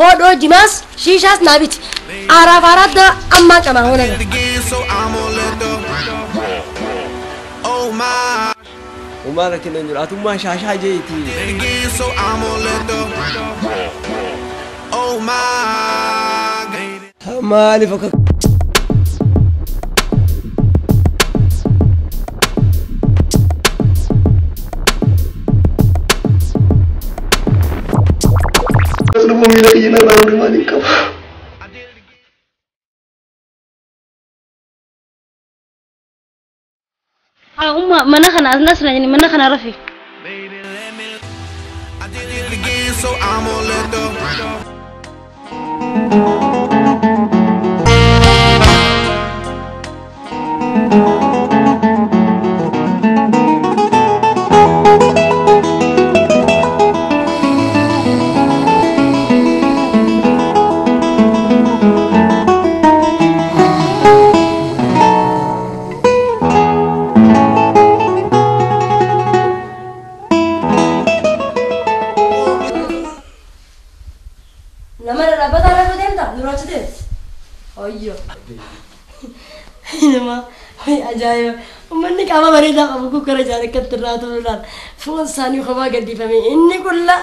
هو جماس شيشاس نابت عرف عرض أما كما هنا وما لكن نجرات وما شاشة جيتي ما لي فكك منخنا نسنا يعني منخنا رفي أجايب ومني كمان مريضة أبوك كرجال كترات ولان فون ثاني خبا قدي فمي إني كلها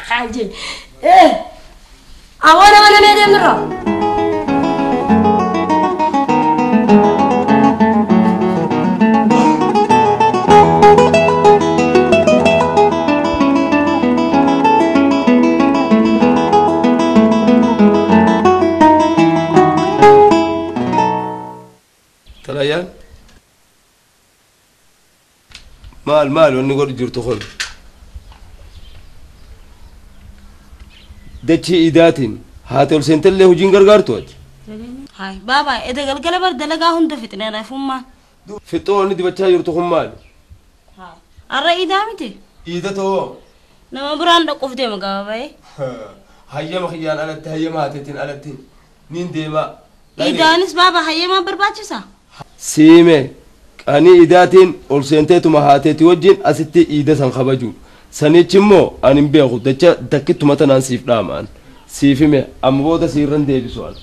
حاجي إيه أوانا وانا ميدي مرة تلايان مال ونقول جرت خل دتشي إيداتين هاتول سنتل له جين غرغرتوج هاي بابا إذا قال كلا برد لقى هند فتنة أنا فما فتوه ندي بتشا جرت خمال هاي الرأي دامتي إيداتو نما بران دقف دي مقابي هيا ما خيال ألت هيا ما هاتين ألتين نين ديما إيدانس بابا هيا ما برباچسا سيمه أني إيداتين أول سنتي ما هاتي وجين أستي إيدا سنخبجو سنيتشمو أنا بياخو دكتو مثلا سيف رامان سيفي مي أم بودا سيرن دي بسوال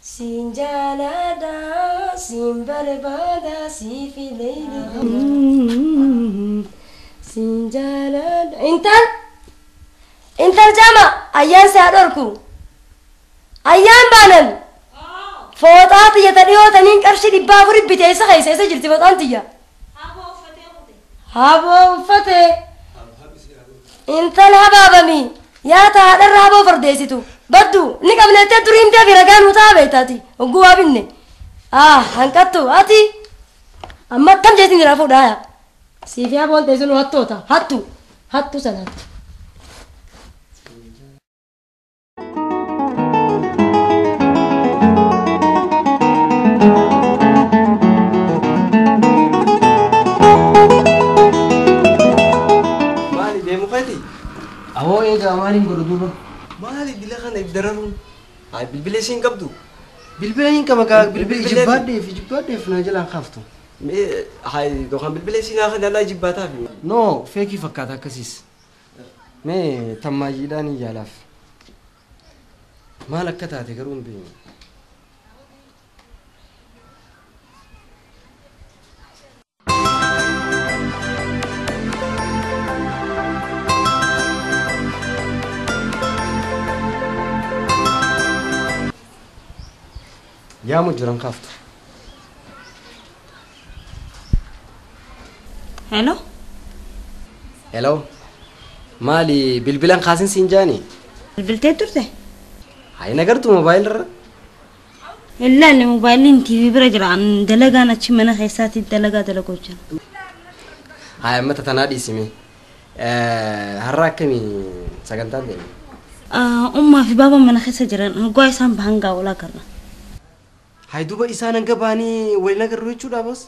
سينجالا دا سيمبربادا سيفي ليلي سينجالا دا انت الجامع أيان سادوركو أيام بانن فوطات يتريو تنين كرشي دي بافوري بتيسا خيسا يسا جلتي فوطان تيا هابو فتي انت الهبابا مي يا تهدر هابو فرديسيتو بدو نيكا بنتي ترين تيا في رقان وطابي تاتي وقوا بني هنكتو هاتي أما كم جيتين رافو دايا سيفي هابو انت يسنو هاتو سنات أهو إيه جامعين قردوبا مالي بلا خنا يبدرون هاي بالبليسين كبدو بالبلين كما كان بالبلين جبادي في نجلا خافتو هاي دوخان بالبليسين آخر لا جباتها في نو فيكي فكاتا كسيس مي تماجي داني جالاف ما لك كتاتي كرون بي يا مجرم خافت هلو مالي بالبلان خاسن سنجاني البلتين ترته هاي نقرتو موبايل را إلا اللي موبايلين تي في برجل عن دلقانا تشمنا خيسات الدلقا دلقوجا هاي متى تنادي اسمي هراكمي سكنتان دي أمها في بابا من خيسة جران نقوي سام بهنگا ولا كرنا هاي دوبا إسانا نقباني وينا قرويتشو دابس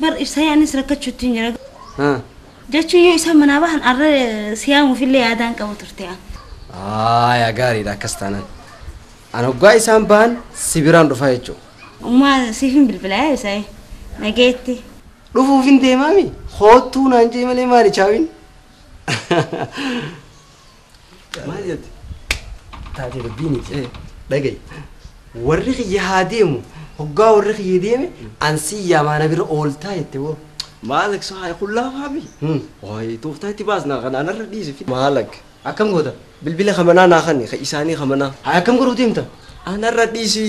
بر إسايا نسركت شوتين جرا ها جاتشو يو إسا منابهن أرى سيام في اللي عدان كوترتيا يا غاري دا كستانا أنا قوي سام بان سيبيران رفايتشو وما سيفين بالبلاي ساي نجيتي dhufuuf hin deemaami hoottuu naan jee malee maali chaawin maal jette taatee rabbiini dhagaye warri kiyya haa deemu hoggaa warri kiyya deeme ansii yaamaana bira ooltaa jette woo maalak soo haa kullaa faabi waayee tooftaa itti baasnaa kanaan irra dhiise maalak akkam goota bilbila kamanaa naa kanne ka isaanii kamanaa haa akkam godhuu deemta anarra dhiisi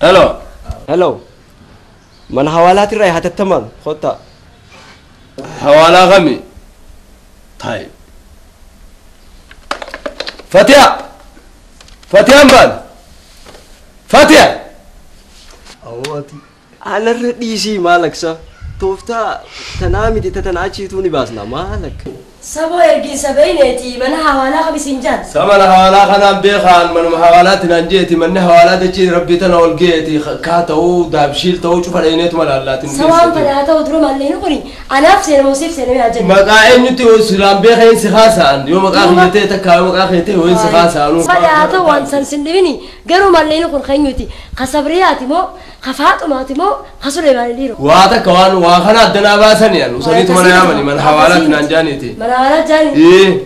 hello hello من حوالات الرأي هتتمم خطة حوالا غمي طيب فتيا فتيا مبال فتيا أواتي أنا الرئيسي مالك سا توفتا تنامي دي تتناچي توني باسنا مالك سبو يرجي سبينتي من حوالا خمسينجان سمر حوالا خنام بيخان من حوالات نانجيتي من حوالات جي ربي تناول جيتي كاتو دابشيل تو شوف العينات ملالات سواء فناتا ودرو مالين قري أنا في سنة موسيف سنة يا جن مقاعد نتي وسلام بيخين سخاسان يوم مقاعد يتي تكاو مقاعد يتي وين سخاسان فناتا وانسان سندبني قالوا مالين قر خينيتي خسبرياتي مو خفات ماتي مو خسر ماليرو واتا كوان واخنا دنا باسن يعني وصلت من يامني من حوالات نانجانيتي أنا جاني. إيه.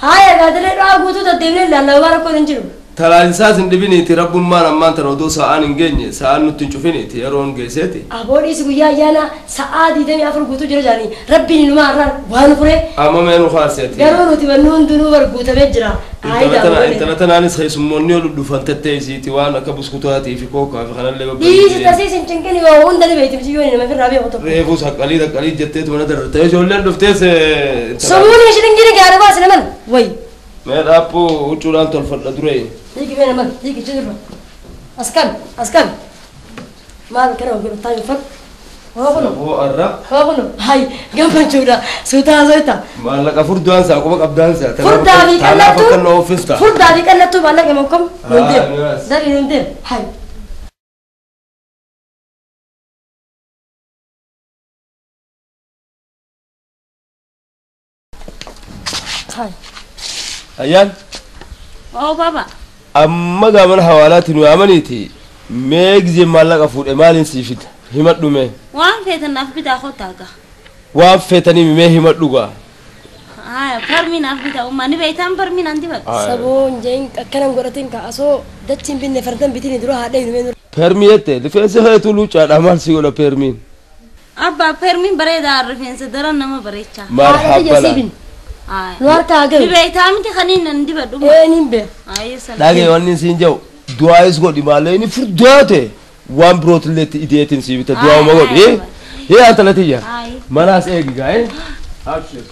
هاي قادر يراقبوا تدبير لا لا بارك الله نجيب. ترى إنسان سندبيني تربو ما نمان ترى دو ساعة نجني ساعة نتنشوفيني تيرون جيساتي. أبوري سويا يانا ساعة دي دم يافر قطو جرا جاني ربي نمارا وان فري. أما ما نخاسيتي. يارو تبنون دنو برقوت بجرا. أنت لا تنانس خيس مونيو لدفن تتيزي توانا كبسكوتاتي في كوكا في خلال لعبة. دي تاسيس إنشنكني وون دني بيتي بتجيوني ما في رابع قطو. ريفوس قليل جتت من هذا الرتاج ولا دفتيس. سموني إنشنكني كارو باس نمن وي. ما رابو وشولان تلفل دري. ديك فين نمن ديك تجرب. أسكن. ما ذكره وقول طيب فك. هو الرب. هو هاي قام بنشودا سوتا. ما لك فردان سا كوبك أبدان سا. فرداني كلا تو. فكرنا أوفيستا. فرداني كلا تو ما لك مكم. نودير. ده نودير. هاي. هاي. أيان. أو بابا. أما قامن حوالات نوامنيتي ميجزي مالك أفود إمالين سيفيد همت دومي. وان فيتن أفبي تأخذ تاجا. وان فتني مي همت دوغا. فرمين أفبي تأخذ ماني بيتام فرمين عندي بس. سبون جين كلام قراتين كأسو دتشين بين فردان بيتني دروها هذا ينومين. فرميته لفيسه هاي تلوش على أمال سيقولا فرمين. أبا فرمين بريد عارفين سدران نما بريتشا. مرحبا لا. نوار تاجر. بيتام تخنين عندي بدو. إيه نيمبه. Lagi wani sinjau dua is god imale ini furdate one brought let ideatin si bita dua ma god anta latija manas egi ga abshir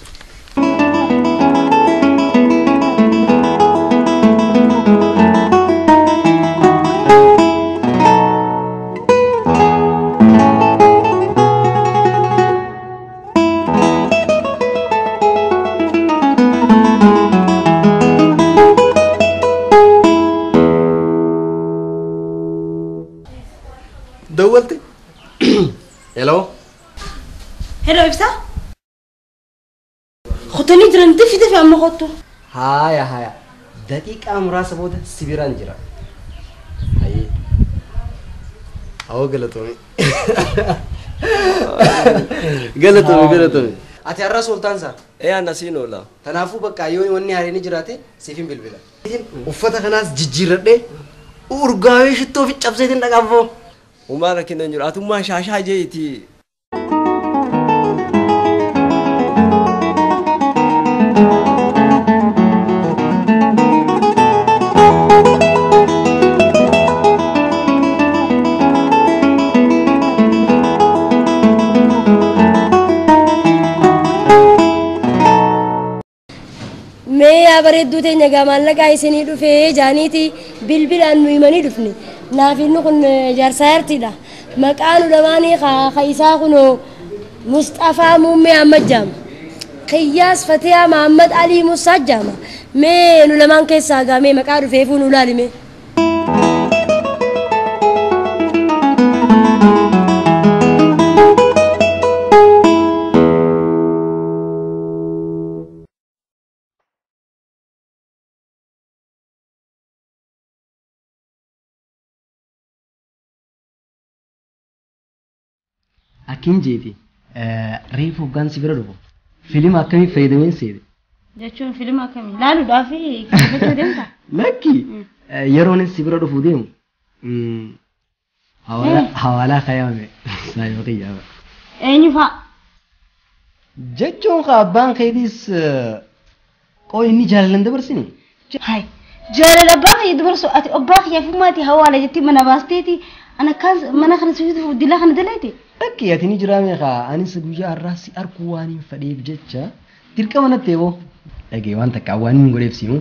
دولتي هلو هلو إبسا خطني درن دفي عم خطو هايا دقيقة مراسة بودا سبيران جرا هاي أو غلطوني غلطوني أتى سلطان سا إيه أنا سينو لا تنافو بقى يوني وني هاريني جراتي سيفين بالبلا وفتح ناس جيجيرت دي ورغاوي شتو في چبسيتين دغافو وما لكن نجر أتوما شاشة جيتي ميا بريدو تينيا جمال لك عايزني دفع جانيتي بالبل أنو يمني دفني نافين نكون جرسارتي ده مكانو دماني خيسا كنو مصطفى مومي محمد جام قياس فتيا محمد علي موسى جام مين ولا مان كيسا قامي مكارو فيفون ولا لمي Akin jeeti reefu hoggaan si bira dhufu fiilima akkamii fayyadameen seete. Jechuun fiilima akkamii laaluudhaaf kibbachuu deemta? Lakki yeroonis si bira dhufu deemu hawaalaa kaayame saayoo qiyyaaba. Eenyu fa'a? Jechuun abbaan keetiis qoo inni jaalalan dabarsini. Hai jaalala abbaa kiyya dabarsu ati abbaa kiyyaaf maatii hawaala jettee mana baasteeti ana kan mana kana suutu dila kana dalayti. Lakki ati ni jiraame kaa anis guyyaa har'aa si arguu waan hin fedheef jecha dirqama natti eeboo. Dhagee waan takka waan hin godheef simu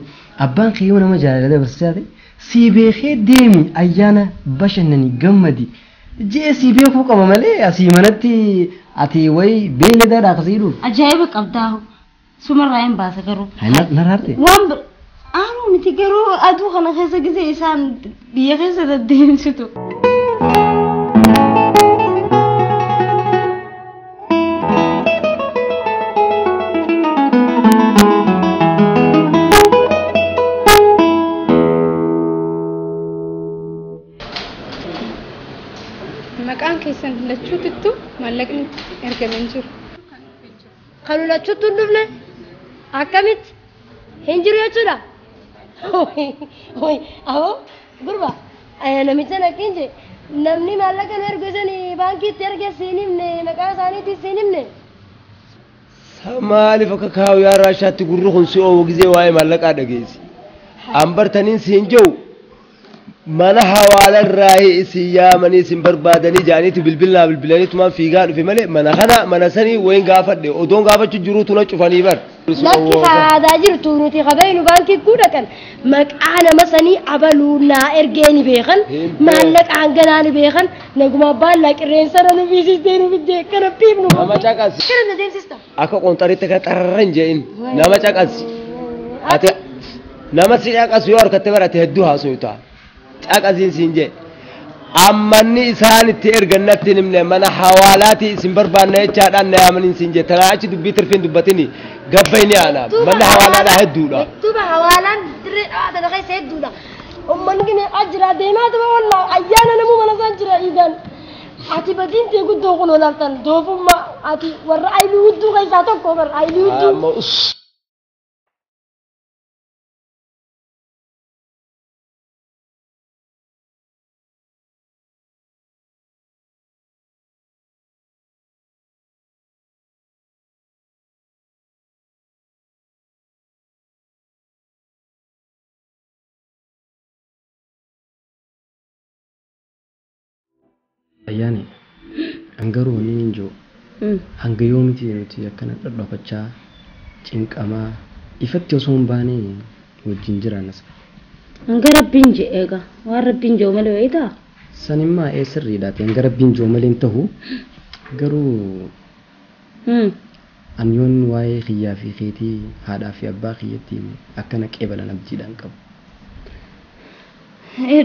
abbaan kiyyoo nama jaalala dabarsaate si beekee deemi ayyaana bashannani gammadi jee si beekuu qaba malee asii manatti ati wayi beeyladaa akkasii dhufu. Ajaa'iba qabdaahu sumarraa hin baasa garuu. Naraarte. Waan aaruu miti garuu aduu kana keessa gisee isaan biyya keessa deddeemsitu. Maqaan keessan lachuutittu maallaqni ergameen jiru. Kan lachuuttu hin dhufne akkamitti hin jiru jechuudha. Awoo gurba namicha nakkiin jee namni maallaqa nu ergisan baankiitti erge siin himne maqaa isaaniitti siin himne. Maaliif akka kaawu yaa raashaatti gurri kun si oowu gizee waa'ee maallaqaa dhageessi. Ambartaniin siin jiru. Mana hawaala irraa isin yaamanii isin barbaadanii jaaniitu bilbilanii tumaan fiigaa dhufe malee mana sanii wayin gaafadhe odoon gaafachuu jiru tuna cufanii bar. Lakki faadaa jirtu nuti qabeenu baankii guddaa kan maqaa nama sanii abaluu naa ergeeni beekan maallaqaan ganaani beekan naguma abbaan laa qirreensa irra nu fiisistee nu fiddee kana piifnu. Nama caqasi. Kana na deemsista. Akka qonxaritti ka xararran je'in nama caqasi. Ati nama si caqasu yoo harkatte barate hedduu haasoo ta'a. Caqasiin siin jee ammanni isaan itti ergannatti nimne mana hawaalaati isin barbaanna jechaadhaan na yaamaniin siin jee tanaa achi dubbii tirfiin dubbatini gabbayni aanaa manni hawaalaadha hedduudha. Duuba hawaalaan dirree dhaabata keessa hedduudha. Ummanni kine ajjira deemaa tuba wallaa ayyaana namuu mana isaan jira iidaan. Ati badiin tee guddoo kun olaltan doofummaa ati warra ayluu hudduu keessaa tokko warra ayluu hudduu. Ayyaani hangaruu wanni hin jiru hanga yoomiti nuti akkana dhadhaafachaa cinqamaa ifatti osoo hin baane wajjin jiraanas. Hanga rabbiin jee egaa waan rabbiin jee malee wayitaa. Sanimmaa sirriidhaati hanga rabbiin jee malee hin tahu garuu anyoon waa'ee kiyyaa fi keetii haadhaa fi abbaa kiyyatti akkana qeebalan abdiidhaan qabu.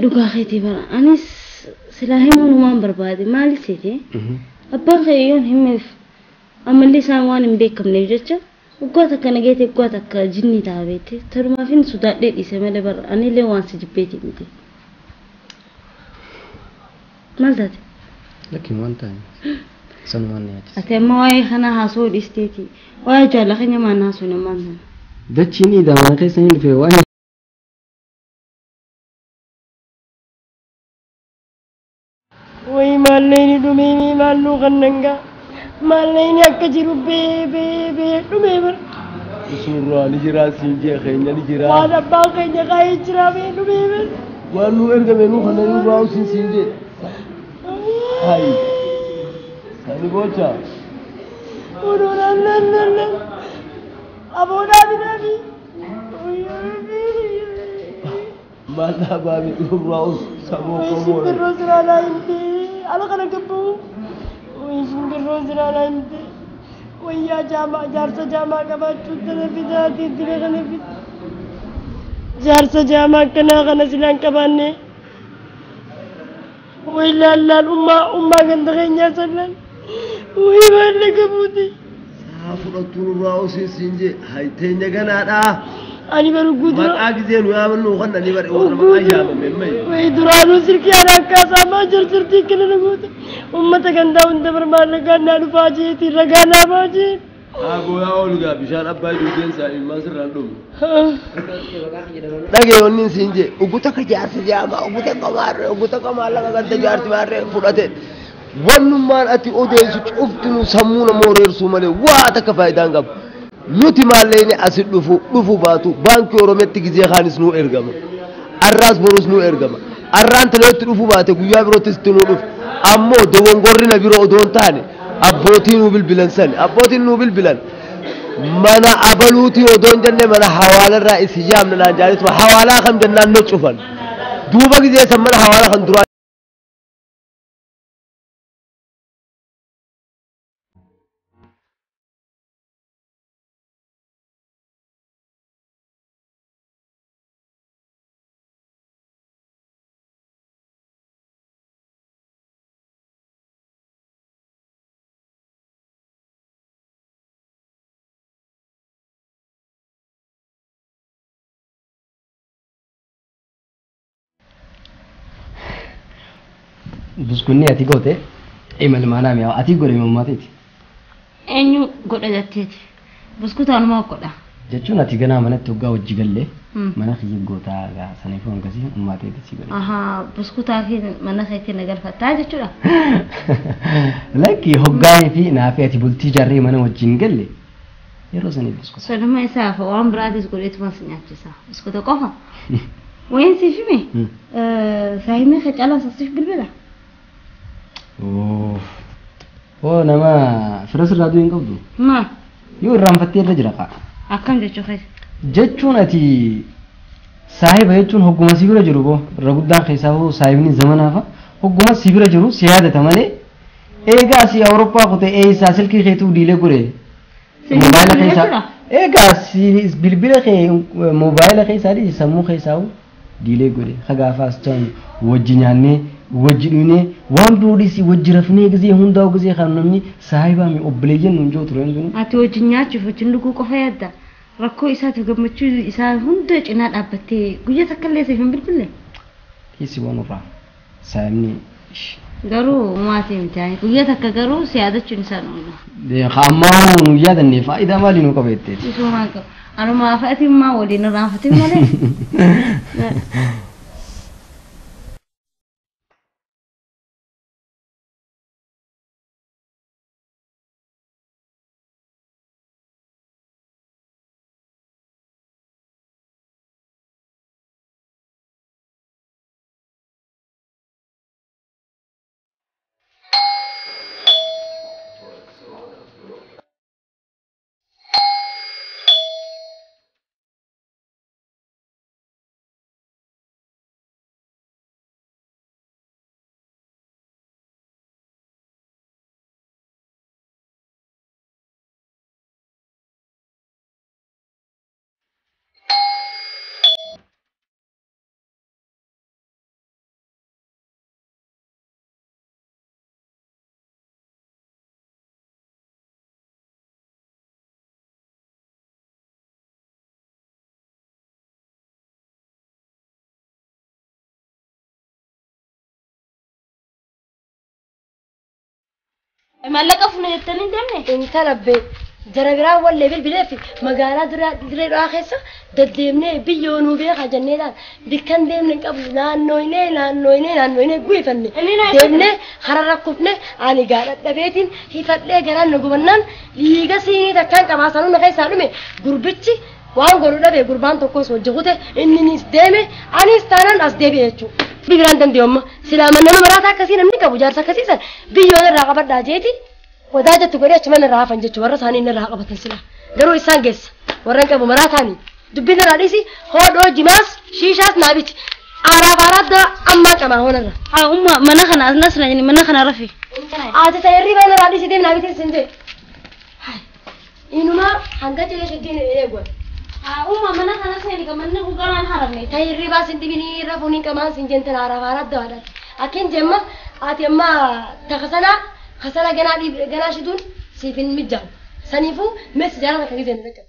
Dhugaa keetii bara anis silaa himuun barbaade maali seete abbaan kiyyoon himeef amalli isaan waan hin beekamneef jecha waggaa takka nageete waggaa takka jinni taabeete tarumaafin sodaadhee dhiise malee bara anillee waan si jibbeeti miti. Maal taate? Lakkiin waan ta'e sanumaan ni yaachisa. Ati amma waa'ee kana haasoo dhiisteeti waa'ee jaalala keenya maan haasoo namaan sana. Dachiin idaamaa keessa hin dhufe waan Wai mallayni dhumee maalluu kan nangaa mallayni akka jiru bee dhumee bar. Suuraa ni jira siin jee keenya ni jira. Waan abbaan keenya kaayee jira bee dhumee bar. Waan nu ergame nu kan nu raawusin siin jee. Hai. Sani bocha. Udunan. Aboodhaa binaami. Mata babi nu raawus saboo komoo. Simbirroo siraadhaa himte ala kana gabbuu. Simbirroo siraadhaa himte. Wayyaa jaarsa jaamaa qabaachuu tana fidaa tiittile kana fida. جارس جامع كنا غنسلان كباني وإلا لا أمة غندغين يا سلان ويبا لك بودي سافرتون راوسي سينجي هايتين جنادا أنا برقود ما أجزين ويا من نوخنا نبر أورما أيام ممي ويدرانو سيركي أنا كاسا ما جرتي كنا نقول أمة غندا وندبر ما لقانا نفاجيتي لقانا فاجي أبو يا أولغا بشان أبا يدين سايم ما سرندم لكن ونين سينجي وقتك جارس جامع وقتك كمار وقتك كمال لك أنت جارس مارة فراتين ونمان أتي أوديس شوفتنو سمونا مورير سومالي واتك فايدان قب نوتي ماليني أسد لفو باتو بانكي أوروميتي جزي خانس نو إرغم الراس بروس نو إرغم الران تلوت لفو باتو قيا برو تستنو لف أمو دوان قرنا برو أدون تاني أبوتينو بالبلان أبوتينو بالبلان منا أبلوتي أدون جنة منا حوالي الرئيس جامنا نانجالس وحوالا خم جنان نوچوفن دوبا جزي سمنا حوالا خم دروا Buskunni ati goote imal maanaam yaa ati godhe mammaatiiti. Eenyu godha jetteeti. Buskutaan moo godha? Jechuun ati ganaa manatti hoggaa wajji gallee mana kiyya gootaa gaa saniifuu akkasii ummaateeti si godhe. Ahaa buskutaa fi mana isaatti nagarfattaa jechuudha. Lakki hoggaa fi naafii ati bultii jarree mana wajjin galle yeroo sanii buskuta. Saluma isaaf waan biraatis godheetuma si nyaachisa. Buskuta qofa. Wayin siif hime? Saahimni qacalaa sasiif bilbila. Oh nama firas irraa du'in qabdu. Maal? Yoo irraanfattee irra jira qaa. Akkam jechuu keessa? Jechuun ati saahiba jechuun hogguma si bira jiru boo irra guddaan keessaa hoo saahibni zamanaafa hogguma si bira jiru si yaadata malee eegaa si Awurooppaa kutee eessaa silkii keetuu diilee godhe. Moobaayila keessaa eegaa si bilbila kee moobaayila keessaa dhiisi sammuu keessaa diilee godhe hagaafaas ta'an wajji nyaannee wajji dhuunee waan biroodhis wajji rafnee gizee hundaa gizee kan namni saahibaa mi obboleeyyan nuun jiru ture sun. Ati wajjin nyaachuuf wajjin dhuguu qofa yaadda. Rakkoo isaatiif gammachuu isaa hunda cinaa dhaabbattee guyyaa takka illee siif hin bilbille. Dhiisi waan irraa saahibni. Garuu maatii miti guyyaa takka garuu si yaadachuun isaa nuudha. Ammaa nu yaadanne faayidaa maalii nu qabeettee? Isumaan qabu. Anuma fa'aatiin maa waliin irraanfatin malee. Mallaqa funa jettanii deemne? Inta labbe jara biraa wallee bilbilee fi magaalaa diree dhaa keessa deddeemnee biyyoonuu beekaa jenneedhaan bikkan deemne qabu naannooyinee guufanne deemnee hara rakkufne ani gaadhadhabeetiin hifadhee garaan na gubannaan dhiiga siinii takkaan qabaasanuu na keessaa dhume gurbichi waan godhu dhabe gurbaan tokkos wajji kute inninis deeme anis taanaan as deebi'e jechuudha. Bigiraan dandeemma silaaman nama maraata akkasii namni qabu jaarsa akkasiisan biyyoon irraa qabadhaa jeeti wadaa jettu godhee achuman irraa hafan jechuudha warra isaanii irraa qabatan sila garuu isaan geessa warra qabu maraataanii dubbiin irraa dhiisi hoodhoo jimaas shiishaas naabiti aaraaf ammaa qamaa hoonarra. Haa umma mana kana asnas na jini mana kana rafi. Ati sayarrii baan irraa dhiisi deem naabiti sin jee. Inumaa hanga jedhee shaggiin eeguun Uma mana kana seni kamanne kugalan haramne. Tayi riba sindibini rafuni kaman sinjenten arafara dawada. Akin jemma ati amma takasana khasana gana shidun sifin mijam. Sanifu mes jara kagizen reka.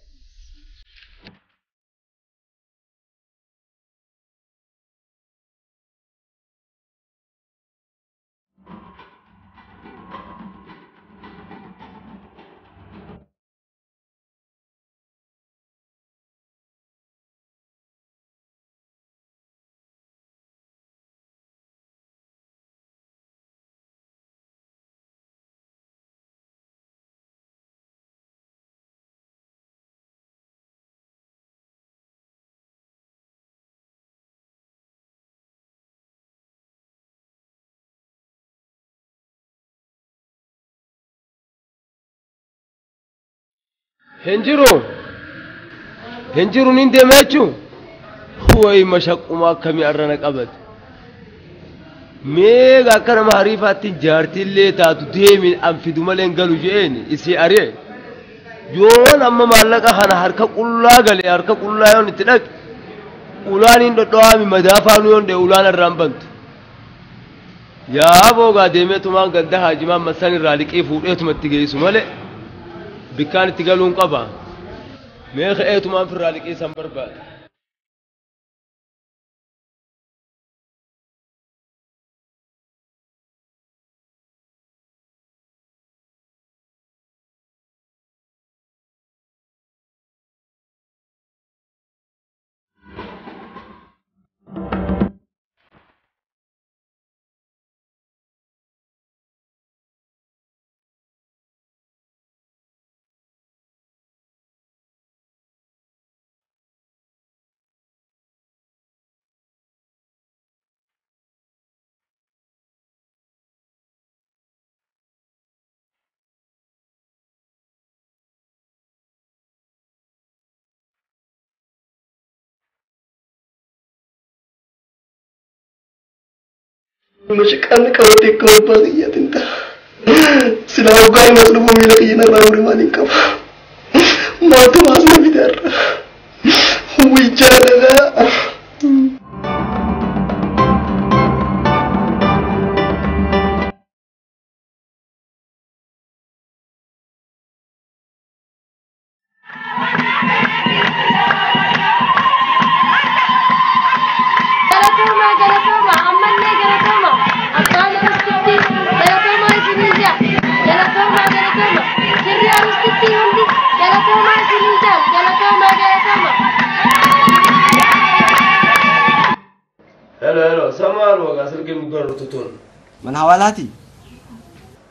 Hinjiru nin demechu huwai mashaquma kami arrana qabat mega kana maarifati jartille taatu deemin anfidu malen galu jeeni isi are yoon amma mallaqa hana harka qullaa yon itti dhaq ulaanin dhodhoami madaafaanu yon de ulaan arraan bantu yaa boogaa deemeetumaan ganda haajimaan masan irraa liqii fuudheetumatti geessu male bikkaan itti galuun qaba mee ka'eetumaan firraa liqii san barbaada مشكلة كوتي كوباغية انت سلاو غاي مطلوب من لقينا راوري مالين كفا ما تماسنا بدار ويجانا هلا سمال وقاسر كم قررتون من حوالاتي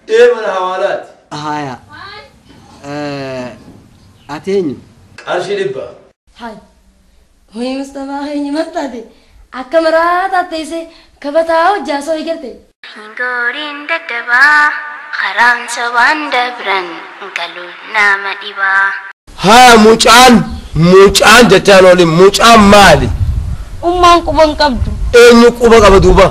ايه من حوالات هايا اتيني ارشي لبا هاي هوي مصطفى هي مستدي أكمرات أتيسي كبتاو جاسو يكرتي Hinggorin dadaba kharang sawan dabran kalu nama diba ها mucaan jechaan oli mucaan maali Umman kuban kabdu. eenyu quba qaba duuba